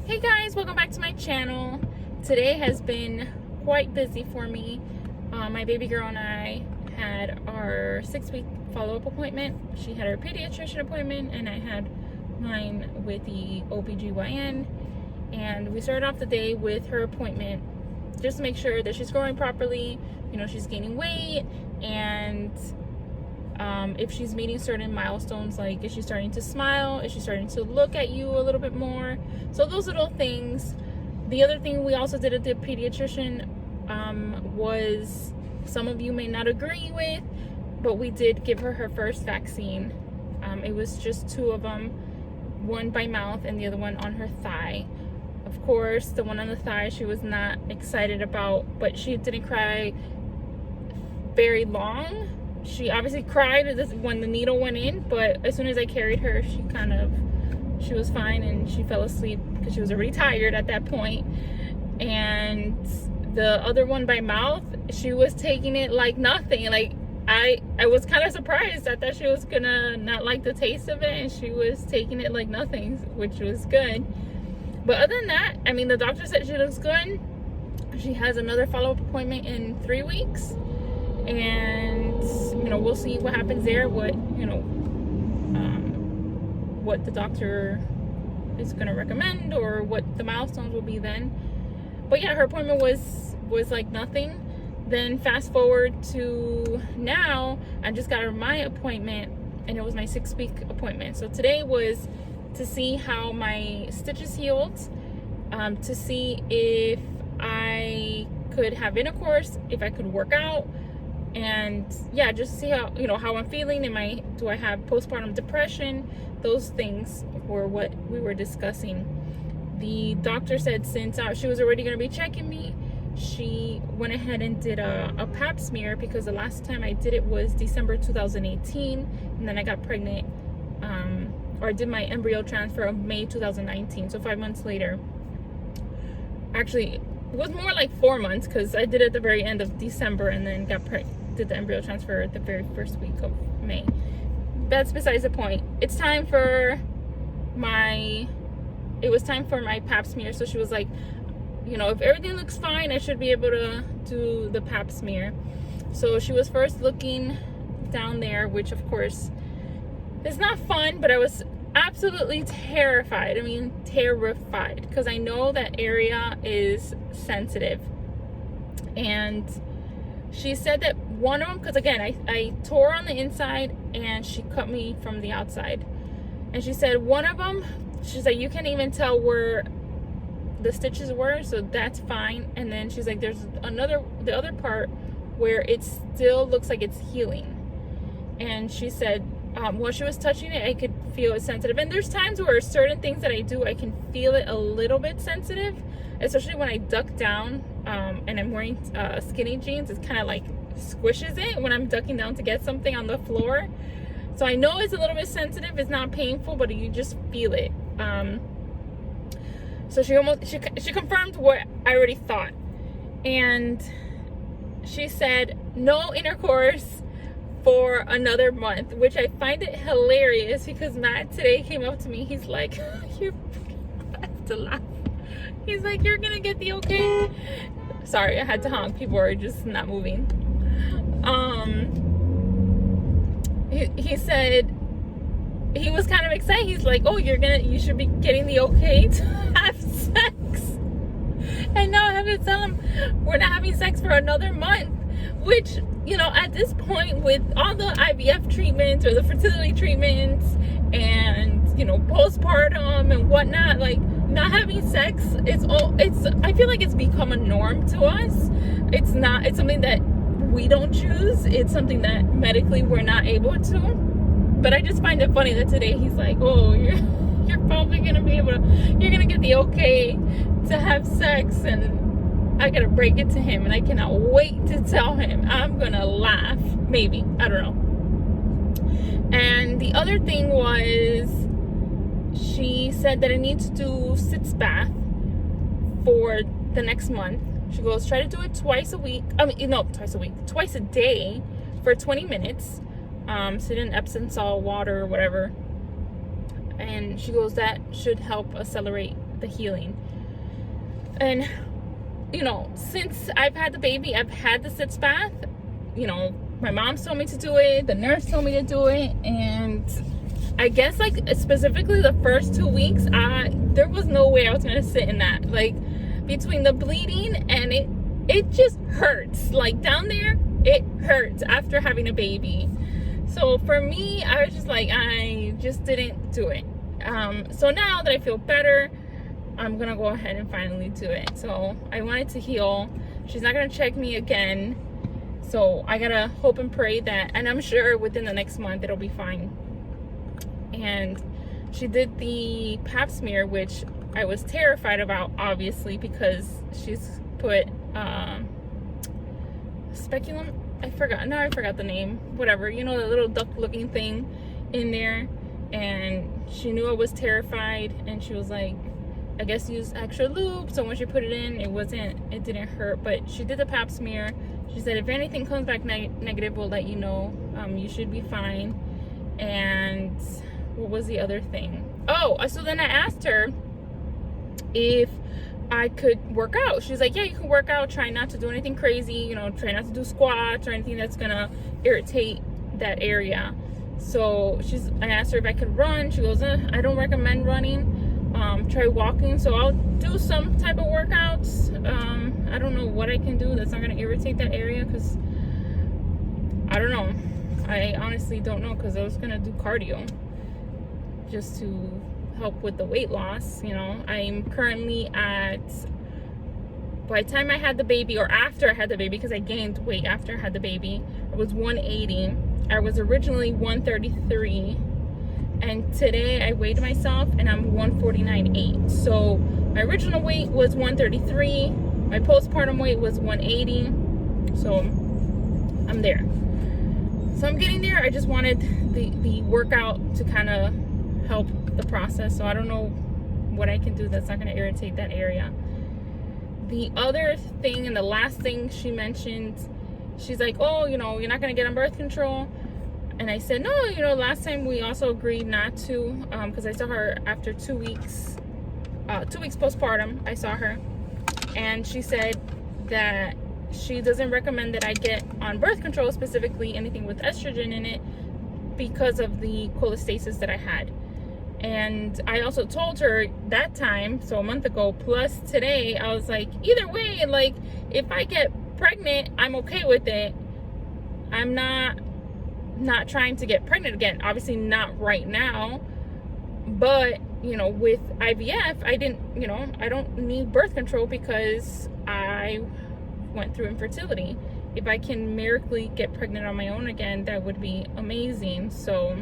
Hey guys, welcome back to my channel. Today has been quite busy for me. My baby girl and I had our 6-week follow-up appointment. She had her pediatrician appointment and I had mine with the OBGYN. And we started off the day with her appointment just to make sure that she's growing properly, she's gaining weight, and if she's meeting certain milestones, like is she starting to smile, is she starting to look at you a little bit more. So those little things. The other thing we also did at the pediatrician was, some of you may not agree with, but we did give her her first vaccine. It was just 2 of them, one by mouth and the other one on her thigh. Of course, the one on the thigh she was not excited about, but she didn't cry very long. She obviously cried when the needle went in, but as soon as I carried her, she was fine and she fell asleep because she was already tired at that point. And the other one by mouth, she was taking it like nothing. Like I was kind of surprised. I thought she was gonna not like the taste of it, and she was taking it like nothing, which was good. But other than that, the doctor said she looks good. She has another follow-up appointment in 3 weeks. And we'll see what happens there, what the doctor is going to recommend or what the milestones will be then. But yeah, her appointment was like nothing. Then fast forward to now, I just got my appointment, and it was my 6-week appointment. So today was to see how my stitches healed, to see if I could have intercourse, if I could work out, and yeah, just see how how I'm feeling. Do I have postpartum depression? Those things were what we were discussing. The doctor said since she was already going to be checking me, she went ahead and did a Pap smear, because the last time I did it was December 2018, and then I got pregnant, or I did my embryo transfer of May 2019, so 5 months later. Actually, it was more like 4 months, because I did it at the very end of December and then did the embryo transfer at the very first week of May. That's besides the point. It was time for my Pap smear. So she was like, if everything looks fine, I should be able to do the Pap smear. So she was first looking down there, which of course is not fun, but I was absolutely terrified. Terrified, because I know that area is sensitive. And she said that one of them, because again, I tore on the inside and she cut me from the outside, and she said one of them, she's like, you can't even tell where the stitches were, so that's fine. And then she's like, there's the other part where it still looks like it's healing. And she said while she was touching it, I could feel it sensitive. And there's times where certain things that I do, I can feel it a little bit sensitive, especially when I duck down and I'm wearing skinny jeans. It's kind of like squishes it when I'm ducking down to get something on the floor. So I know it's a little bit sensitive. It's not painful, but you just feel it. So she confirmed what I already thought. And she said no intercourse for another month, which I find it hilarious, because Matt today came up to me. He's like, you have to laugh. He's like, you're gonna get the okay. Sorry, I had to honk. People are just not moving. He said he was kind of excited. He's like, oh, you should be getting the okay to have sex. And now I have to tell him we're not having sex for another month, which, at this point, with all the IVF treatments or the fertility treatments and, postpartum and whatnot, like, not having sex, I feel like it's become a norm to us. It's something that we don't choose. It's something that medically we're not able to. But I just find it funny that today he's like, oh, you're probably going to be able to, you're going to get the okay to have sex. And I gotta break it to him, and I cannot wait to tell him. I'm gonna laugh, maybe, I don't know. And the other thing was, she said that I need to do sitz bath for the next month. She goes, try to do it twice a day for 20 minutes. Sit in Epsom salt water or whatever. And she goes, that should help accelerate the healing. And you know, since I've had the baby, I've had the sitz bath. You know, my mom told me to do it, the nurse told me to do it, and I guess like specifically the first 2 weeks, there was no way I was gonna sit in that. Like, between the bleeding and it just hurts. Like, down there, it hurts after having a baby. So for me, I was just like, I just didn't do it. So now that I feel better, I'm gonna go ahead and finally do it. So I want it to heal. She's not gonna check me again. So I gotta hope and pray that, and I'm sure within the next month it'll be fine. And she did the pap smear, which I was terrified about, obviously, because she's put speculum, I forgot the name, whatever, you know, the little duck looking thing in there. And she knew I was terrified, and she was like, I guess use extra lube. So when she put it in, it didn't hurt. But she did the pap smear. She said if anything comes back negative, we'll let you know. You should be fine. And what was the other thing? Oh, so then I asked her if I could work out. She's like, yeah, you can work out. Try not to do anything crazy. You know, try not to do squats or anything that's gonna irritate that area. So I asked her if I could run. She goes, I don't recommend running. Try walking. So I'll do some type of workouts. I don't know what I can do that's not gonna irritate that area, because I don't know. I honestly don't know, because I was gonna do cardio just to help with the weight loss. You know, I'm currently at, by the time I had the baby, or after I had the baby, because I gained weight after I had the baby, I was 180. I was originally 133, and today I weighed myself and I'm 149.8. So my original weight was 133, my postpartum weight was 180, so I'm there. So I'm getting there. I just wanted the workout to kind of help the process. So I don't know what I can do that's not going to irritate that area. The other thing, and the last thing she mentioned, she's like, oh, you know, you're not going to get on birth control. And I said, no, you know, last time we also agreed not to, because I saw her after 2 weeks, 2 weeks postpartum, I saw her. And she said that she doesn't recommend that I get on birth control, specifically anything with estrogen in it, because of the cholestasis that I had. And I also told her that time, so a month ago, plus today, I was like, either way, like, if I get pregnant, I'm okay with it. I'm not trying to get pregnant again, obviously not right now. But, you know, with IVF, I don't need birth control because I went through infertility. If I can miraculously get pregnant on my own again, that would be amazing. So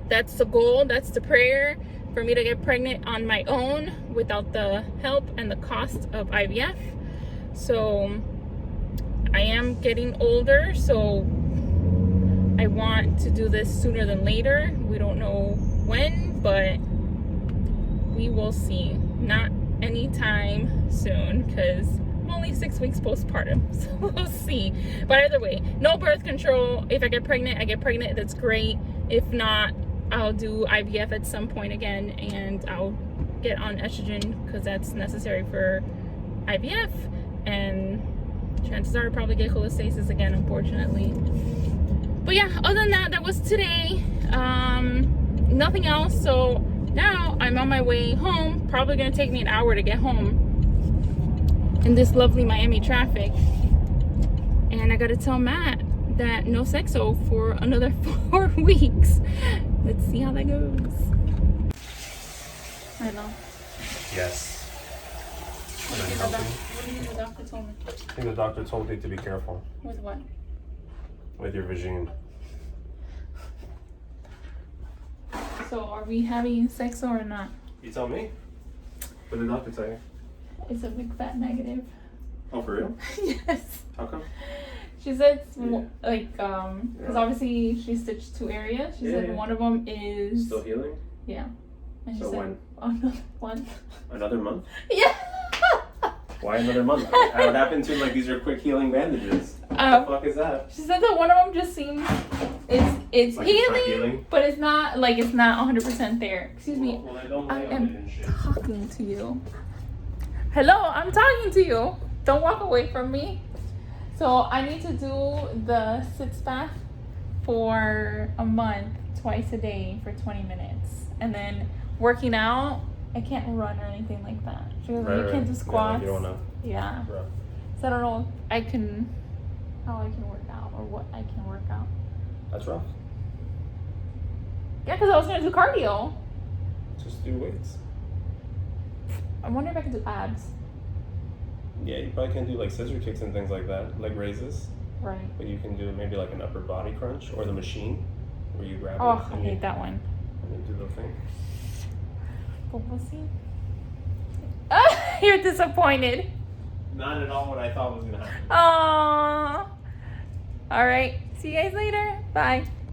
that's the goal, that's the prayer, for me to get pregnant on my own without the help and the cost of IVF. So I am getting older, so I want to do this sooner than later. We don't know when, but we will see. Not anytime soon, because I'm only 6 weeks postpartum, so we'll see. But either way, no birth control. If I get pregnant, I get pregnant. That's great. If not, I'll do IVF at some point again, and I'll get on estrogen because that's necessary for IVF. And chances are I'll probably get cholestasis again, unfortunately. But yeah, other than that, that was today. Nothing else. So now I'm on my way home. Probably gonna take me an hour to get home in this lovely Miami traffic. And I gotta tell Matt that no sexo for another 4 weeks. Let's see how that goes. I know. Yes. What do you think the doctor told me? I think the doctor told you to be careful. With what? With your vagine. So are we having sex or not? You tell me. What did the doctor tell you? It's a big fat negative. Oh, for real? Yes. How come? She said, like, because obviously she stitched 2 areas. She said one of them is... Still healing? Yeah. And she so said, when? Another one. Another month? Yeah. Why another month? What happened to, like, these are quick healing bandages? What the fuck is that? She said that one of them just seems it's Like healing, it's not healing? but it's not 100% there. Excuse me. Well, then don't I lay on it am and shit. talking to you. Hello, I'm talking to you. Don't walk away from me. So I need to do the sitz bath for a month, twice a day for 20 minutes. And then working out, I can't run or anything like that. She goes, you can't do squats. Yeah, like you don't know. Yeah. Bro. So I don't know how I can work out or what I can work out. That's rough. Yeah, because I was going to do cardio. Just do weights. I wonder if I can do abs. Yeah, you probably can't do like scissor kicks and things like that, leg raises. Right. But you can do maybe like an upper body crunch or the machine where you grab Oh, it I and you hate that one. do the thing. But we'll see. You're disappointed. Not at all what I thought was gonna happen. Aww. All right. See you guys later. Bye.